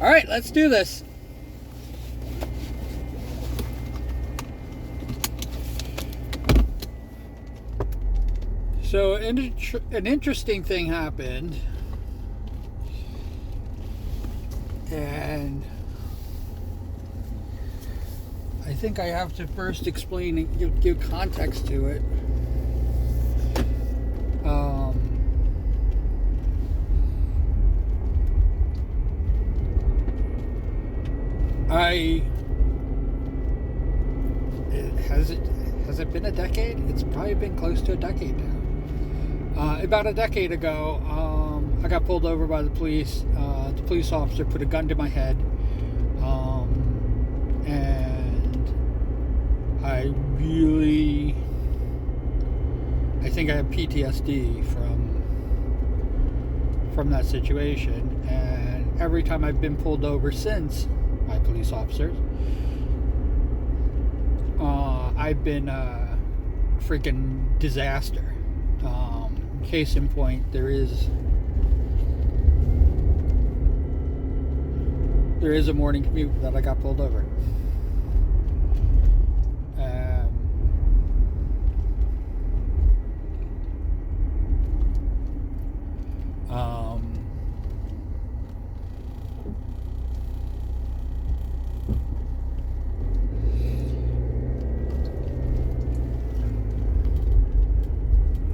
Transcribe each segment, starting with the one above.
All right, let's do this. So an interesting thing happened, and I think I have to first explain and give context to it. Has it been a decade? It's probably been close to a decade now. About a decade ago, I got pulled over by the police. The police officer put a gun to my head, and I think I have PTSD from that situation. And every time I've been pulled over since by police officers, I've been a freaking disaster. Case in point, there is a morning commute that I got pulled over.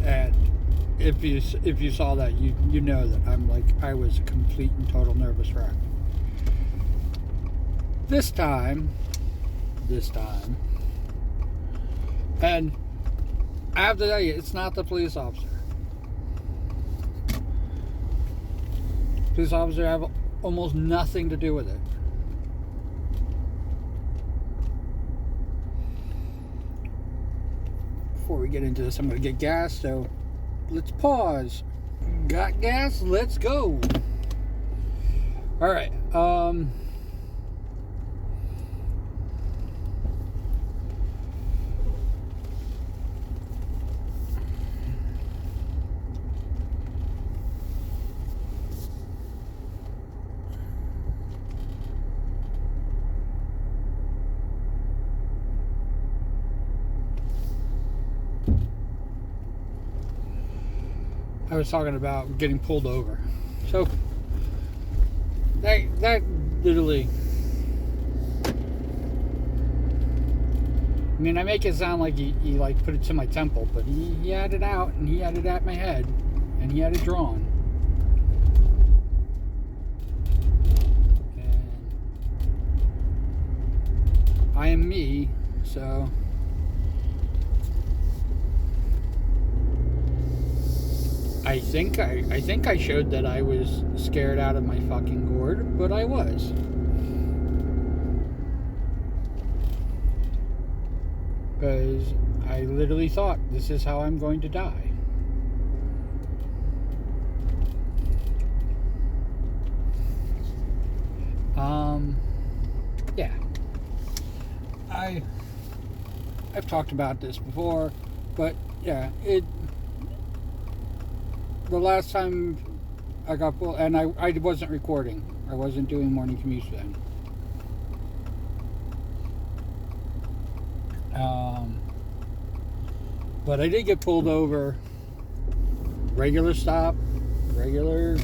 And if you saw that, you know that I was a complete and total nervous wreck. This time, and I have to tell you, it's not the police officer. Police officer have almost nothing to do with it. Before we get into this, I'm going to get gas, so let's pause. Got gas? Let's go. All right. I was talking about getting pulled over. So that literally, I mean, I make it sound like he like put it to my temple, but he had it out, and he had it at my head, and he had it drawn. And I am me, so I think I showed that I was scared out of my fucking gourd, but I was. Because I literally thought, this is how I'm going to die. Yeah. I've talked about this before, but yeah, the last time I got pulled, and I wasn't recording. I wasn't doing morning commutes then. But I did get pulled over. Regular stop, regular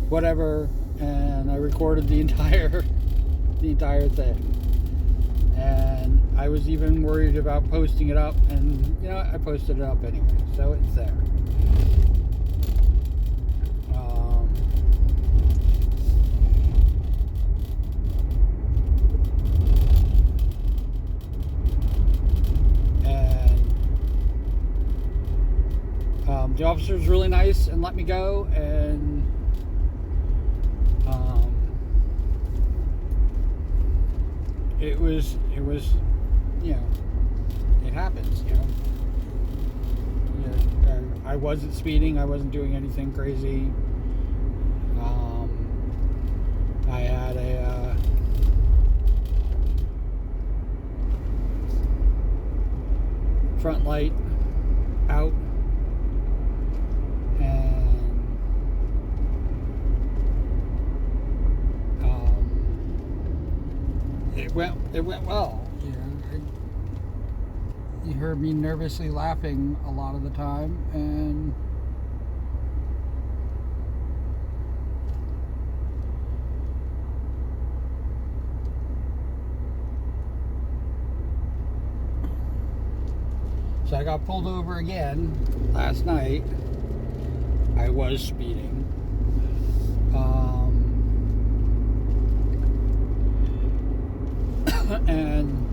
whatever, and I recorded the entire thing. And I was even worried about posting it up, and you know, I posted it up anyway, so it's there. The officer was really nice and let me go, and it was you know, it happens, you know. I wasn't speeding, I wasn't doing anything crazy. I had a front light out, and went well. You heard me nervously laughing a lot of the time, and so I got pulled over again last night. I was speeding. And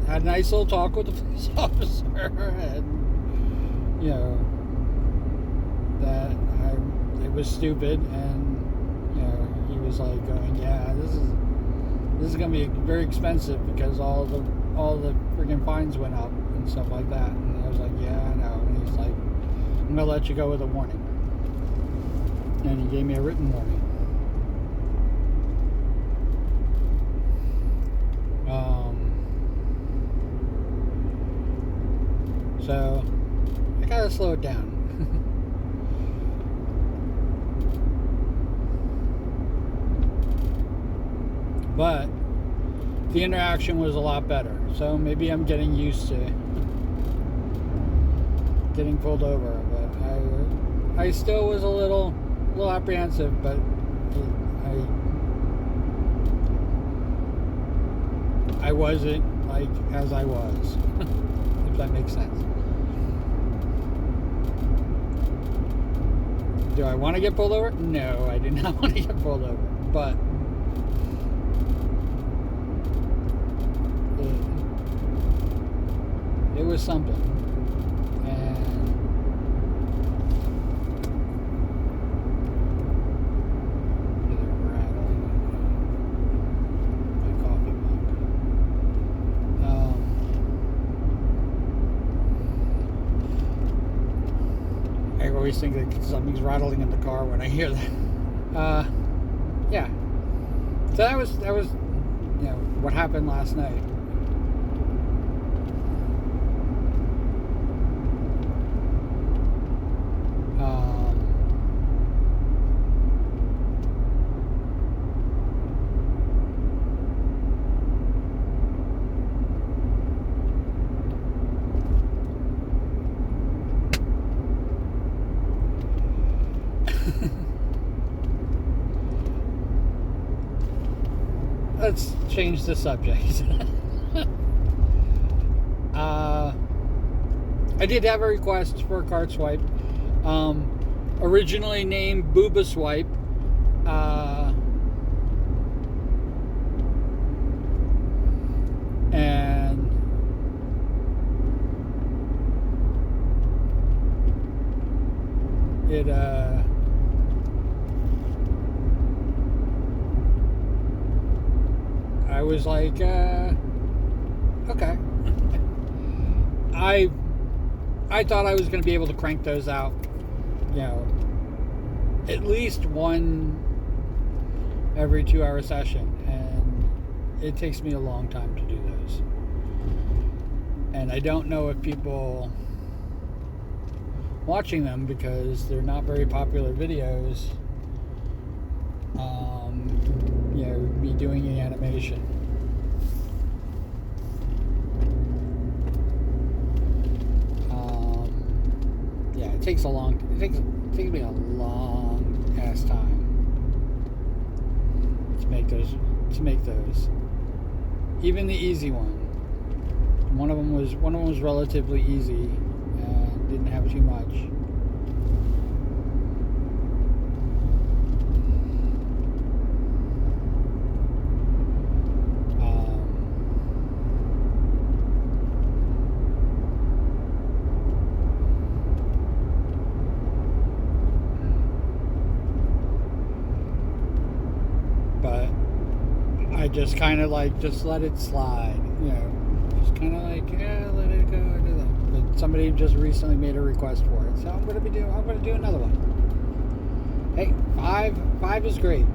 had a nice little talk with the police officer, and that it was stupid, and he was like going, yeah, this is gonna be very expensive because all the freaking fines went up and stuff like that. And I was like, yeah, I know. And he's like, I'm gonna let you go with a warning, and he gave me a written warning. So I gotta slow it down. But the interaction was a lot better. So maybe I'm getting used to getting pulled over. But I still was a little apprehensive, but I wasn't like as I was, if that makes sense. Do I want to get pulled over? No, I do not want to get pulled over. But it was something. And my coffee mug. I always think that something's rattling in the car when I hear that. Yeah. So that was what happened last night. Let's change the subject. I did have a request for a card swipe. Originally named Booba Swipe. And it I was like, okay. I thought I was going to be able to crank those out, at least one every 2-hour session, and it takes me a long time to do those. And I don't know if people watching them, because they're not very popular videos, me doing the animation. It takes me a long ass time to make those. Even the easy one. One of them was relatively easy and didn't have too much. I just kind of just let it slide, just kind of let it go, do that. But somebody just recently made a request for it, so I'm gonna do another one. Hey, five is great.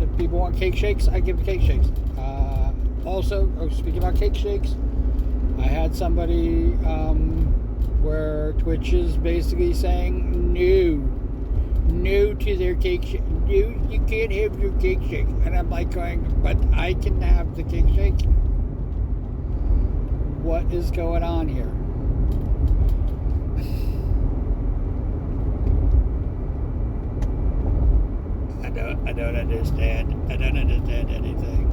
If people want cake shakes, I give cake shakes. Also, speaking about cake shakes, I had somebody where Twitch is basically saying no to their cake shake. No, you can't have your cake shake. And I'm like going, but I can have the cake shake. What is going on here? I don't understand. I don't understand anything.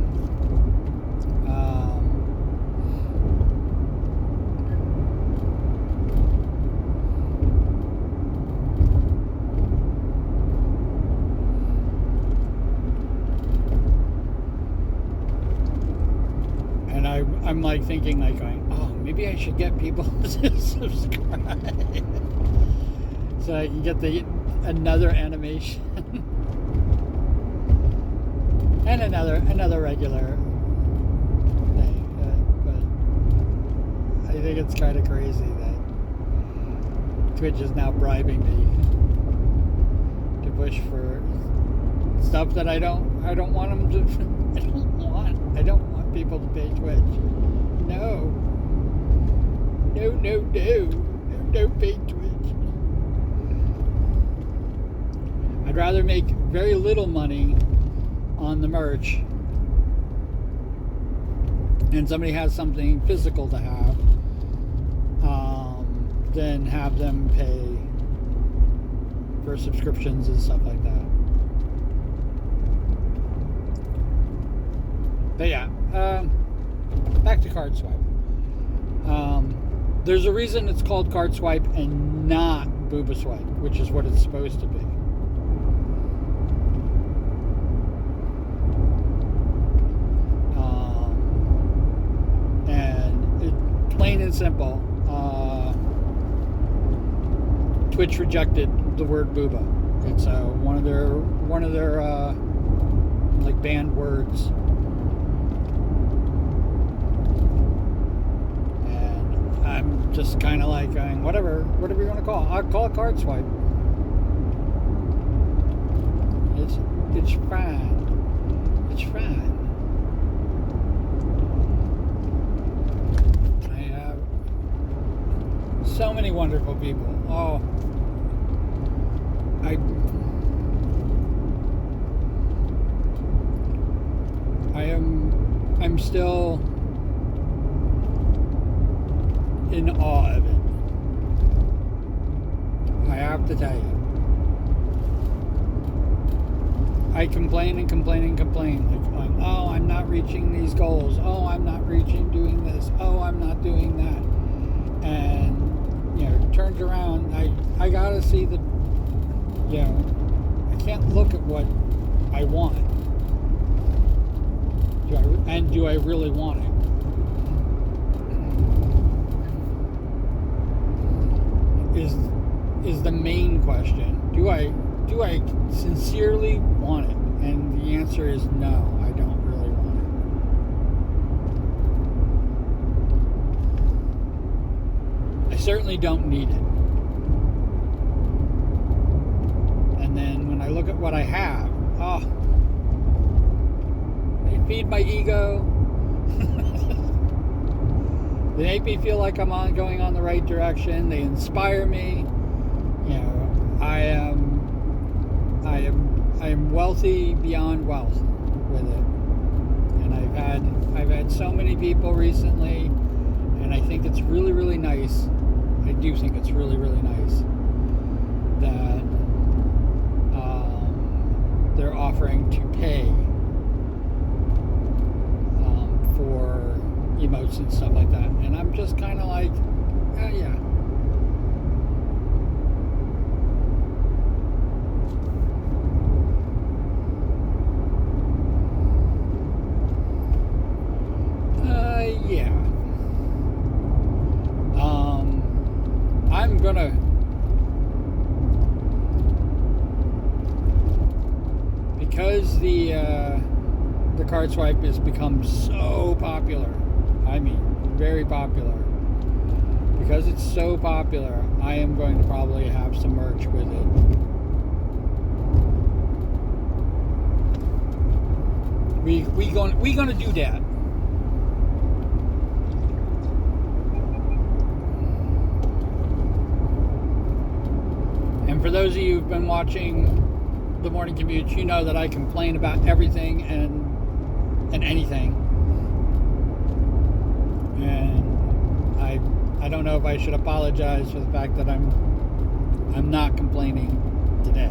And I'm like thinking, like going, oh, maybe I should get people to subscribe so I can get another animation. And another regular thing, but I think it's kind of crazy that Twitch is now bribing me to push for stuff that I don't want them to. I don't want people to pay Twitch. No, don't pay Twitch. I'd rather make very little money on the merch and somebody has something physical to have, then have them pay for subscriptions and stuff like that. But yeah, back to card swipe. There's a reason it's called card swipe and not booba swipe, which is what it's supposed to be. Plain and simple, Twitch rejected the word booba. It's one of their like banned words, and I'm just kind of like going, whatever you want to call it. I'll call it card swipe. It's fine. It's fine. So many wonderful people. Oh, I'm still in awe of it. I have to tell you. I complain and complain and complain. Like, oh, I'm not reaching these goals. Oh, I'm not doing this. Oh, I'm not doing that. And turns around, I gotta see the, I can't look at what I want. Do I really want it? Is the main question. Do I sincerely want it? And the answer is no, I don't really want it. I certainly don't need it. And then when I look at what I have, they feed my ego. They make me feel like I'm going on the right direction. They inspire me. I am wealthy beyond wealth with it. And I've had so many people recently, and I think it's really, really nice. I do think it's really, really nice that they're offering to pay for emotes and stuff like that. And I'm just kind of like, yeah. Yeah. I'm gonna because the card swipe has become so popular. I mean, very popular. Because it's so popular, I am going to probably have some merch with it. We gonna do that. those of you who've been watching the morning commutes, you know that I complain about everything and anything. And I don't know if I should apologize for the fact that I'm not complaining today.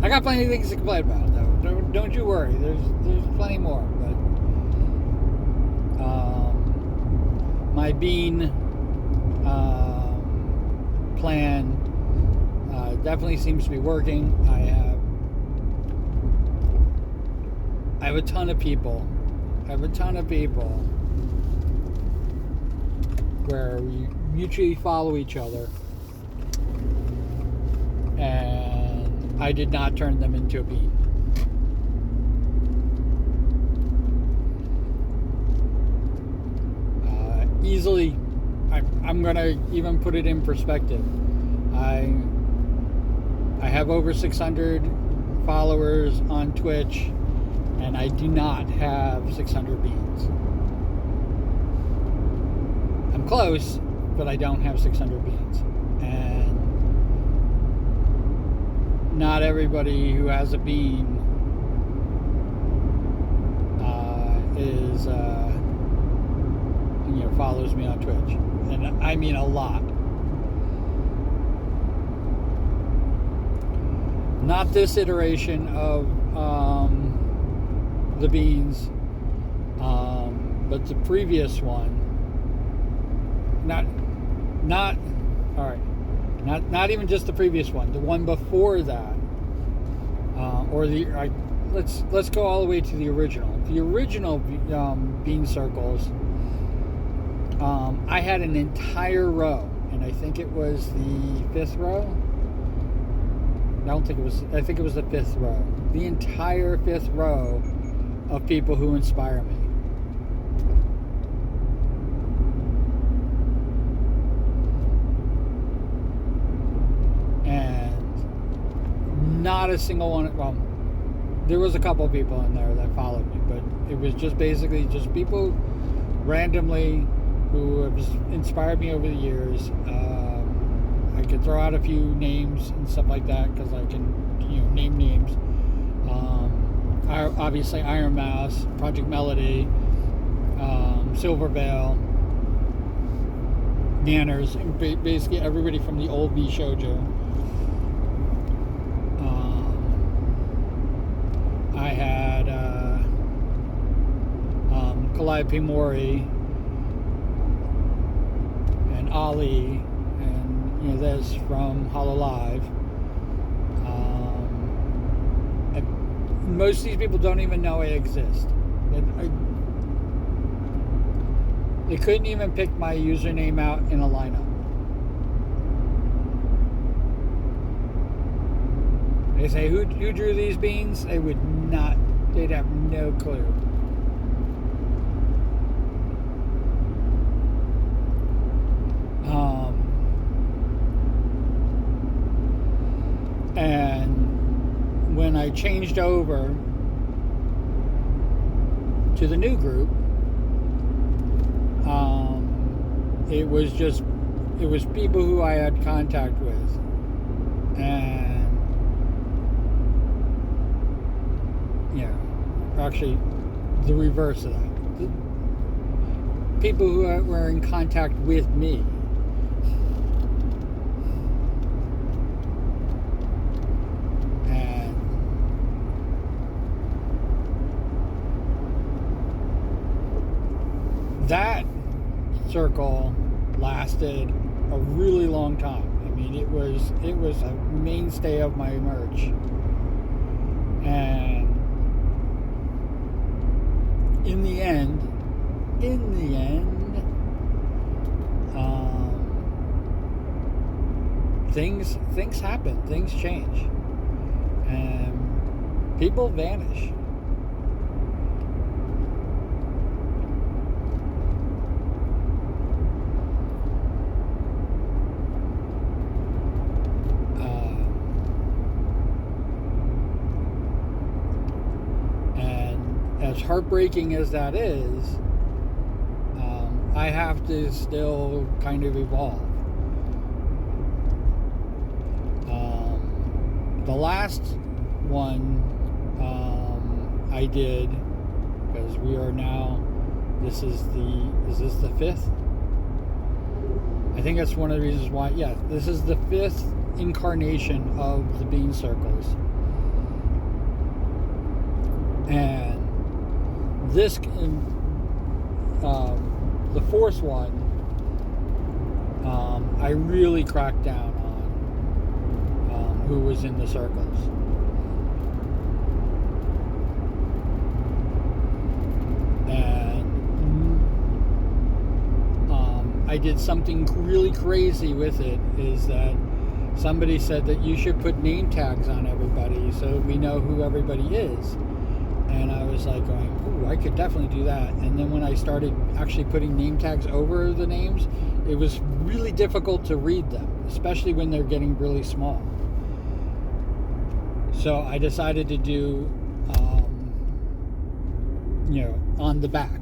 I got plenty of things to complain about, though. Don't you worry. There's plenty more. But my bean plan definitely seems to be working. I have a ton of people. Where we mutually follow each other, and I did not turn them into a bean. Easily, I'm gonna even put it in perspective. I have over 600 followers on Twitch, and I do not have 600 beans. I'm close, but I don't have 600 beans. And not everybody who has a bean follows me on Twitch, and I mean a lot. Not this iteration of the beans, but the previous one. Not even just the previous one. The one before that, let's go all the way to the original. The original bean circles. I had an entire row, and I think it was the 5th row. I think it was the 5th row. The entire 5th row of people who inspire me. And not a single one, well, there was a couple of people in there that followed me, but it was just basically just people randomly who have inspired me over the years. I could throw out a few names and stuff like that because I can, name names. Obviously, Iron Mouse, Project Melody, Silver Veil, Nanners, and basically everybody from the old V Shoujo. I had Calliope Mori and Ali, and this from Hololive. Most of these people don't even know I exist. They couldn't even pick my username out in a lineup. They say, who drew these beans? They'd have no clue. And when I changed over to the new group, it was people who I had contact with, and actually the reverse of that, people who were in contact with me. And that circle lasted a really long time. I mean, it was a mainstay of my merch. And in the end, things happen, things change, and people vanish. And as as heartbreaking as that is, I have to still kind of evolve. The last one I did, because we are now, is this the fifth? I think that's one of the reasons why, yeah, this is the fifth incarnation of the bean circles. And this, the fourth one, I really cracked down on who was in the circles. And I did something really crazy with it, is that somebody said that you should put name tags on everybody so that we know who everybody is. And I was like going, ooh, I could definitely do that. And then when I started actually putting name tags over the names, it was really difficult to read them, especially when they're getting really small. So I decided to do, on the back.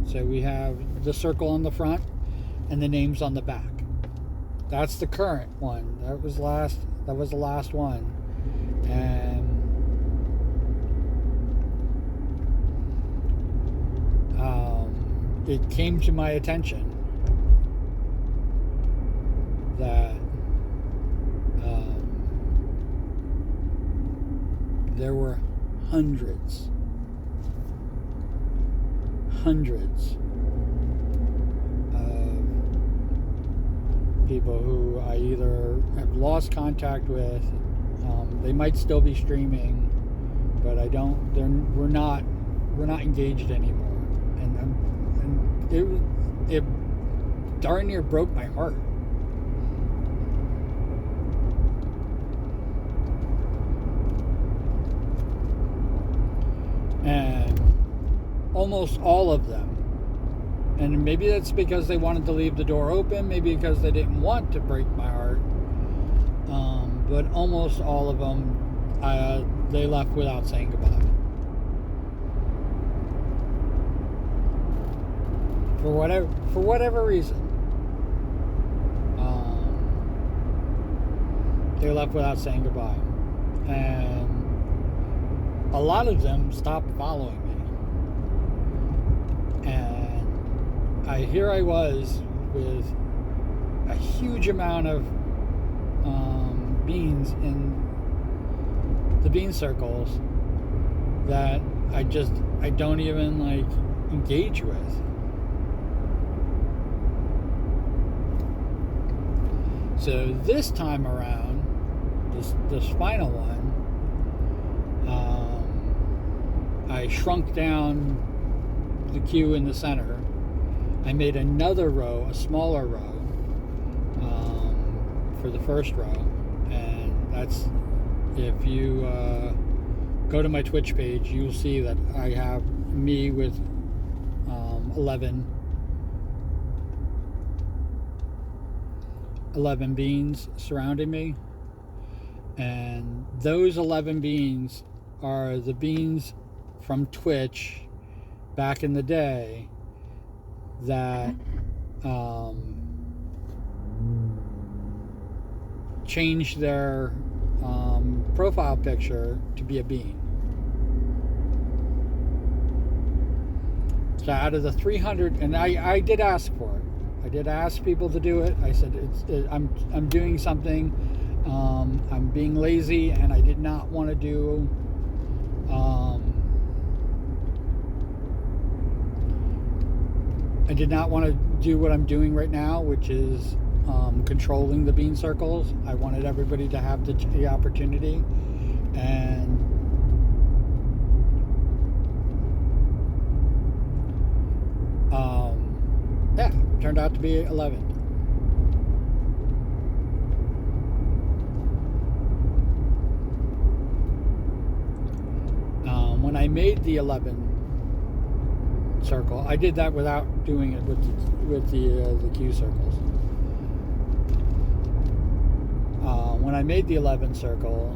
So we have the circle on the front and the names on the back. That's the current one. That was the last one. And it came to my attention that there were hundreds of people who I either have lost contact with. They might still be streaming, but we're not engaged anymore. And it darn near broke my heart. And almost all of them, and maybe that's because they wanted to leave the door open, maybe because they didn't want to break my heart, but almost all of them, they left without saying goodbye. For whatever reason, they left without saying goodbye. And a lot of them stopped following me. And here I was with a huge amount of beans in the bean circles that I don't even engage with. So this time around, this final one, I shrunk down the queue in the center. I made another row, a smaller row, for the first row. And that's, if you go to my Twitch page, you'll see that I have me with 11 beans surrounding me. And those 11 beans are the beans from Twitch back in the day that changed their profile picture to be a bean. So out of the 300, and I did ask for it. I did ask people to do it. I said, I'm doing something. I'm being lazy, and I did not want to do what I'm doing right now, which is controlling the bean circles. I wanted everybody to have the opportunity, and yeah, turned out to be 11. When I made the 11 circle, I did that without doing it with the Q circles. When I made the 11 circle,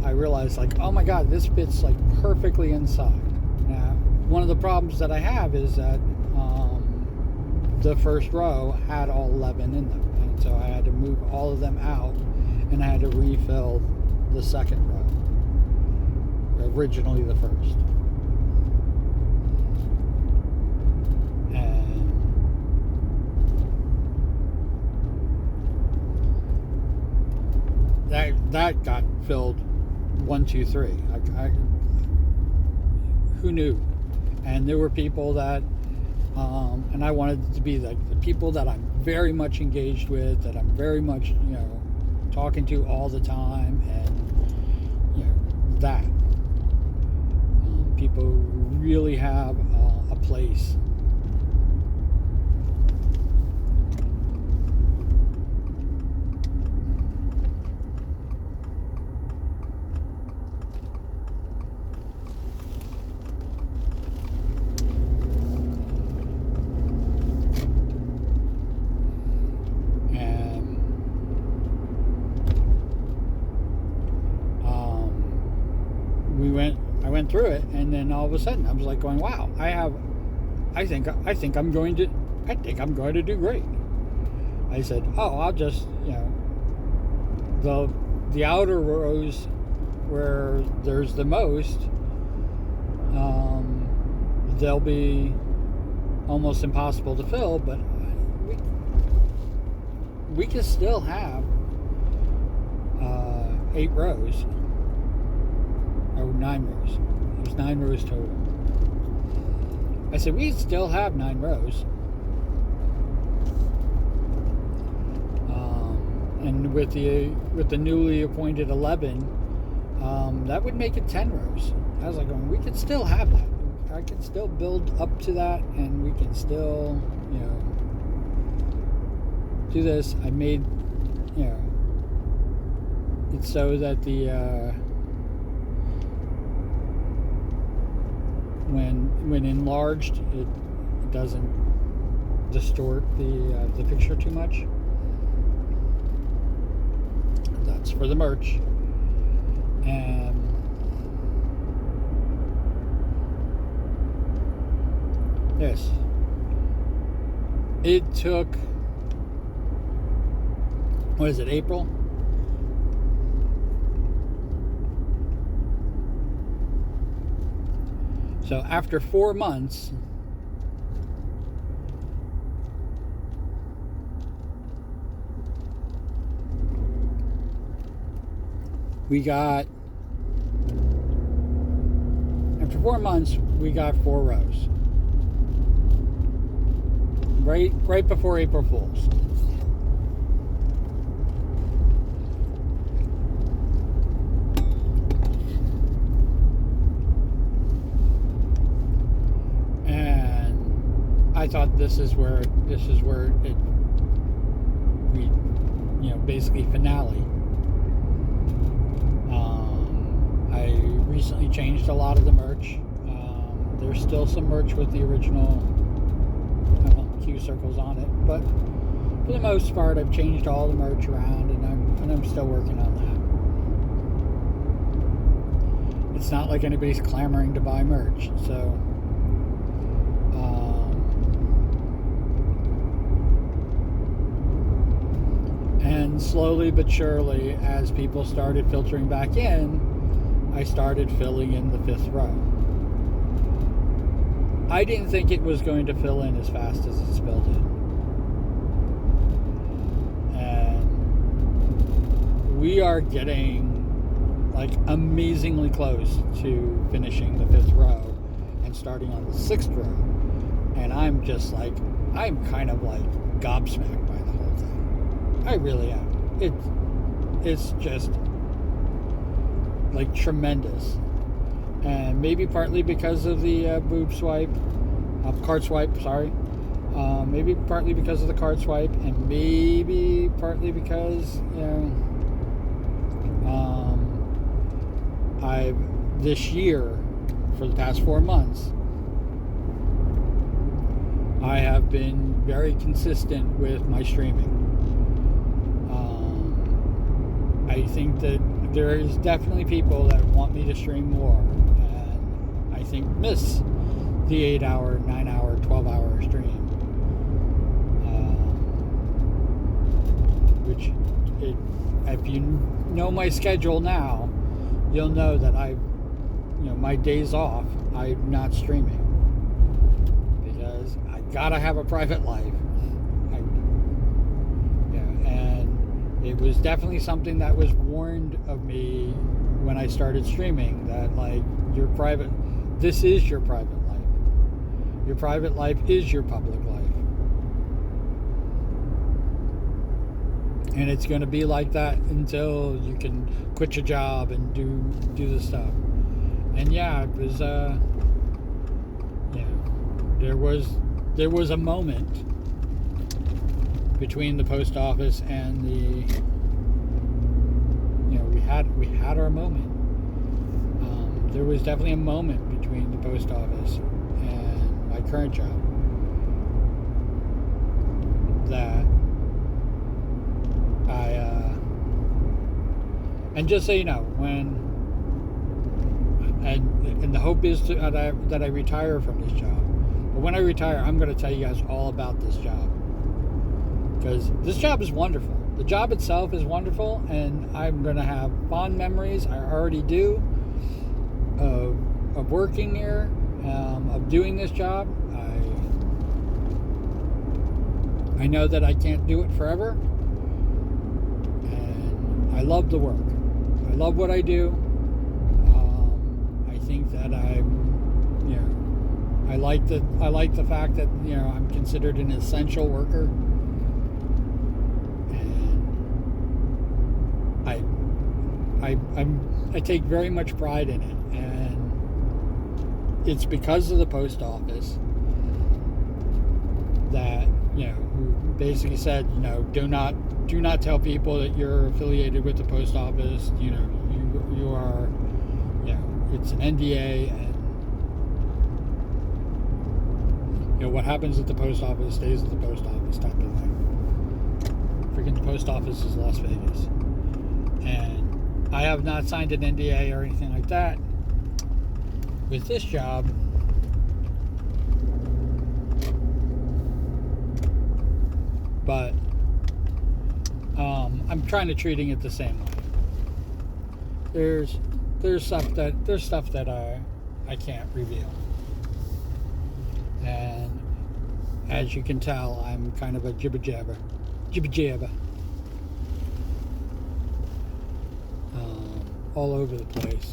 I realized oh my god, this fits perfectly inside. Now one of the problems that I have is that the first row had all 11 in them, and so I had to move all of them out, and I had to refill the second row, originally the first. And that got filled 1, 2, 3. Who knew? And there were people that, and I wanted it to be like the people that I'm very much engaged with, that I'm very much, talking to all the time, and that people who really have a place. I went through it, and then all of a sudden I was like going, wow, I think I'm going to do great. I said, oh, I'll just, the outer rows where there's the most, they'll be almost impossible to fill, but we can still have 8 rows. Oh, 9 rows. There's 9 rows total. I said, we still have 9 rows. And with the newly appointed 11, that would make it 10 rows. I was like, we could still have that. I can still build up to that, and we can still, do this. I made, it's so that the when enlarged, it doesn't distort the picture too much. That's for the merch. And yes, it took, what is it, April? So after 4 months, we got 4 rows. Right before April Fools. I thought this is where we basically finale. I recently changed a lot of the merch. There's still some merch with the original Q circles on it, but for the most part, I've changed all the merch around, and I'm still working on that. It's not like anybody's clamoring to buy merch, so. And slowly but surely, as people started filtering back in, I started filling in the 5th row. I didn't think it was going to fill in as fast as it's filled in. And we are getting amazingly close to finishing the 5th row and starting on the 6th row. And I'm just I'm kind of gobsmacked by the whole thing. I really am. It's just tremendous, and maybe partly because of the card swipe. Sorry, maybe partly because of the card swipe, and maybe partly because I've this year, for the past 4 months, I have been very consistent with my streaming. I think that there is definitely people that want me to stream more, and I think miss the 8-hour, 9-hour, 12-hour stream, which if you know my schedule now, you'll know that my days off, I'm not streaming because I gotta have a private life. And it was definitely something that was warned of me when I started streaming, that this is your private life. Your private life is your public life. And it's going to be like that until you can quit your job and do the stuff. And yeah, it was there was a moment between the post office and we had our moment. There was definitely a moment between the post office and my current job that and just so you know, and the hope is that I retire from this job. But when I retire, I'm going to tell you guys all about this job, because this job is wonderful. The job itself is wonderful, and I'm going to have fond memories. I already do of working here, of doing this job. I know that I can't do it forever, and I love the work. I love what I do. I think that I like the fact that I'm considered an essential worker, and I take very much pride in it, and it's because of the post office that who basically said do not tell people that you're affiliated with the post office. You are it's an NDA, and what happens at the post office stays at the post office type of thing. Freaking the post office is Las Vegas, and I have not signed an NDA or anything like that with this job. But I'm trying to treating it the same way. There's stuff that I can't reveal, and as you can tell, I'm kind of a jibber jabber, all over the place.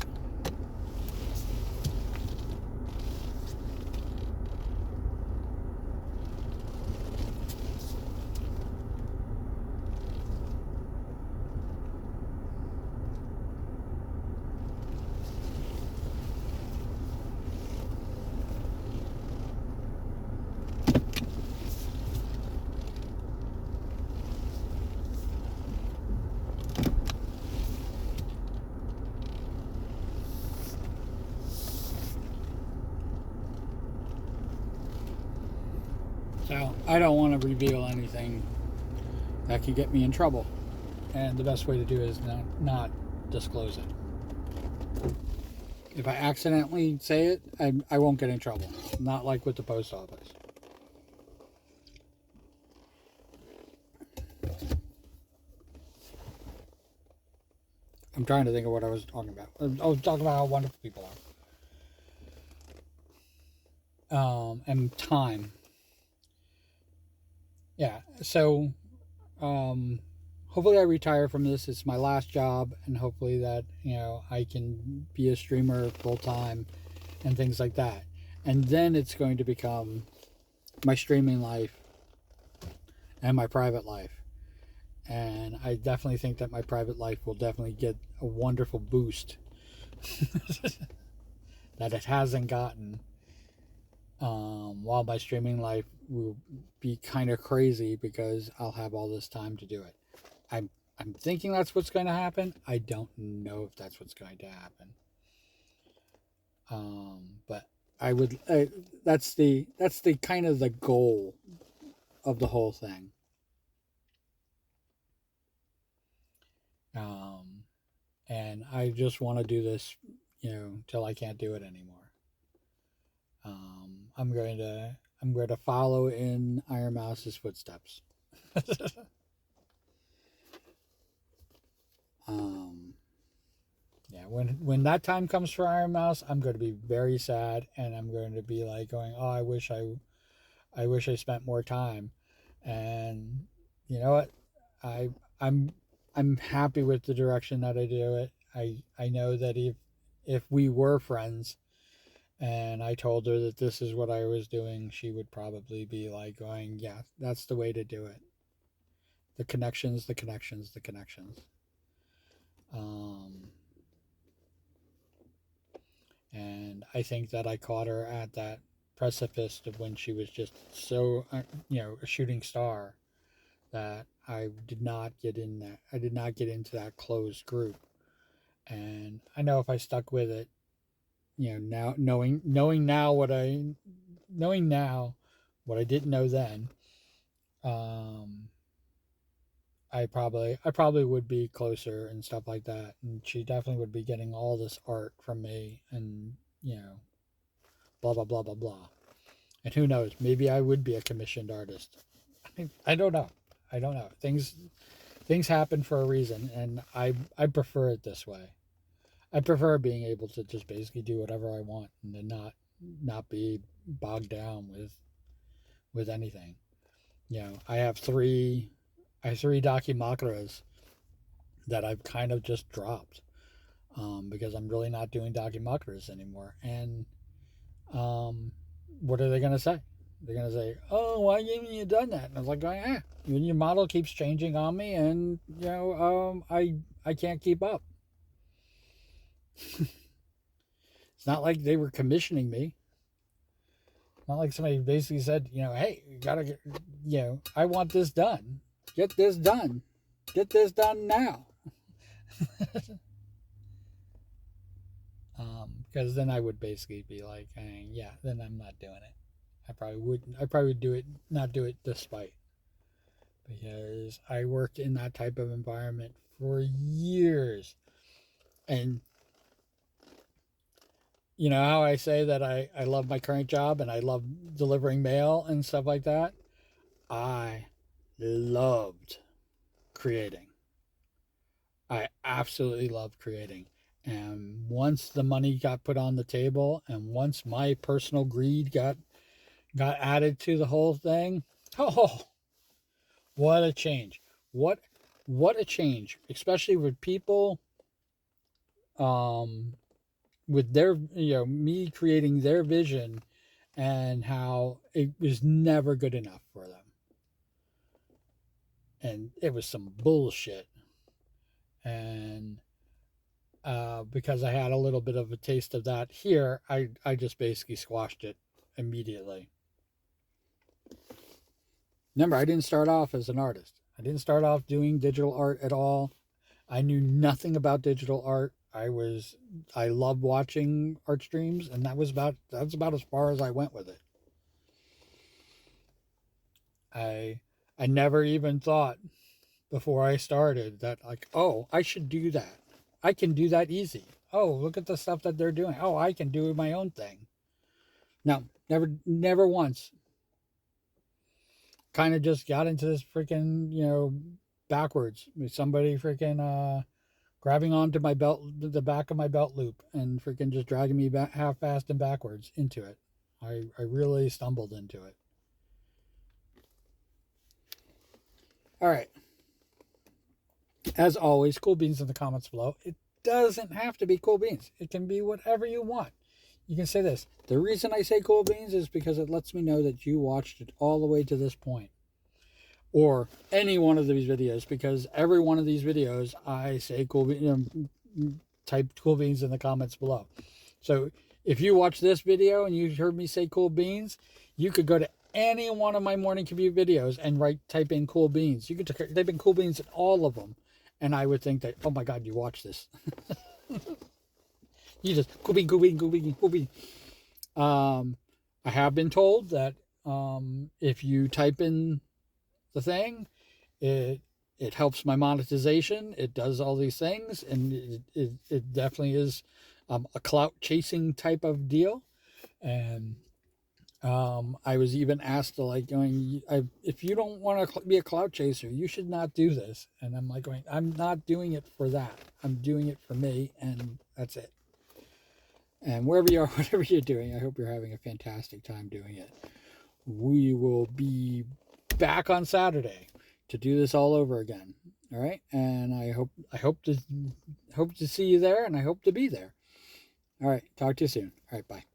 So I don't want to reveal anything that could get me in trouble, and the best way to do it is not disclose it. If I accidentally say it, I won't get in trouble. Not like with the post office. I'm trying to think of what I was talking about. I was talking about how wonderful people are. And time. Yeah, so hopefully I retire from this. It's my last job, and hopefully that I can be a streamer full time and things like that. And then it's going to become my streaming life and my private life. And I definitely think that my private life will definitely get a wonderful boost that it hasn't gotten. While my streaming life will be kind of crazy because I'll have all this time to do it. I'm thinking that's what's going to happen. I don't know if that's what's going to happen. But I would. That's the kind of the goal of the whole thing. And I just want to do this, till I can't do it anymore. I'm going to follow in Iron Mouse's footsteps. um, yeah, when that time comes for Iron Mouse, I'm going to be very sad, and I'm going to be like going, oh, I wish I spent more time. And you know what? I I'm I'm happy with the direction that I do it. I know that if we were friends and I told her that this is what I was doing, she would probably be like going, yeah, that's the way to do it. The connections, the connections, the connections. Um, and I think that I caught her at that precipice of when she was just so, a shooting star, that I did not get in that. I did not get into that closed group. And I know if I stuck with it, now knowing now what I didn't know then, um, I probably would be closer and stuff like that. And she definitely would be getting all this art from me, and blah blah blah blah blah. And who knows? Maybe I would be a commissioned artist. I don't know. I don't know. Things happen for a reason, and I prefer it this way. I prefer being able to just basically do whatever I want and then not be bogged down with anything. I have three Dakimakuras that I've kind of just dropped, because I'm really not doing Dakimakuras anymore. And what are they gonna say? They're gonna say, "Oh, why haven't you done that?" And I was like, your model keeps changing on me, and I can't keep up." It's not like they were commissioning me. Not like somebody basically said, hey, you gotta get, I want this done. Get this done. Get this done now. Because then I would basically be like, yeah, then I'm not doing it. I probably wouldn't. I probably would not do it despite, because I worked in that type of environment for years, and you know how I say that I love my current job and I love delivering mail and stuff like that? I loved creating. I absolutely loved creating. And once the money got put on the table, and once my personal greed got added to the whole thing, oh, what a change. What what a change, especially with people, um with their, me creating their vision, and how it was never good enough for them. And it was some bullshit. And because I had a little bit of a taste of that here, I just basically squashed it immediately. Remember, I didn't start off as an artist. I didn't start off doing digital art at all. I knew nothing about digital art. I loved watching art streams, and that's about as far as I went with it. I I never even thought before I started that, like, oh, I should do that. I can do that easy. Oh, look at the stuff that they're doing. Oh, I can do my own thing. No, never once. Kind of just got into this freaking, backwards with somebody freaking grabbing onto my belt, the back of my belt loop, and freaking just dragging me back half fast and backwards into it. I really stumbled into it. All right. As always, cool beans in the comments below. It doesn't have to be cool beans. It can be whatever you want. You can say this. The reason I say cool beans is because it lets me know that you watched it all the way to this point. Or any one of these videos, because every one of these videos I say cool beans, type cool beans in the comments below. So if you watch this video and you heard me say cool beans, you could go to any one of my morning commute videos and type in cool beans. You could type in cool beans in all of them, and I would think that, oh my God, you watch this. You just cool bean, cool bean, cool bean, cool bean. I have been told that if you type in the thing, it helps my monetization. It does all these things, and it definitely is a clout chasing type of deal. And I was even asked to like going, if you don't want to be a clout chaser, you should not do this. And I'm like going, I'm not doing it for that. I'm doing it for me, and that's it. And wherever you are, whatever you're doing, I hope you're having a fantastic time doing it. We will be back on Saturday to do this all over again. All right, and I hope to see you there, and I hope to be there. All right, talk to you soon. All right, bye.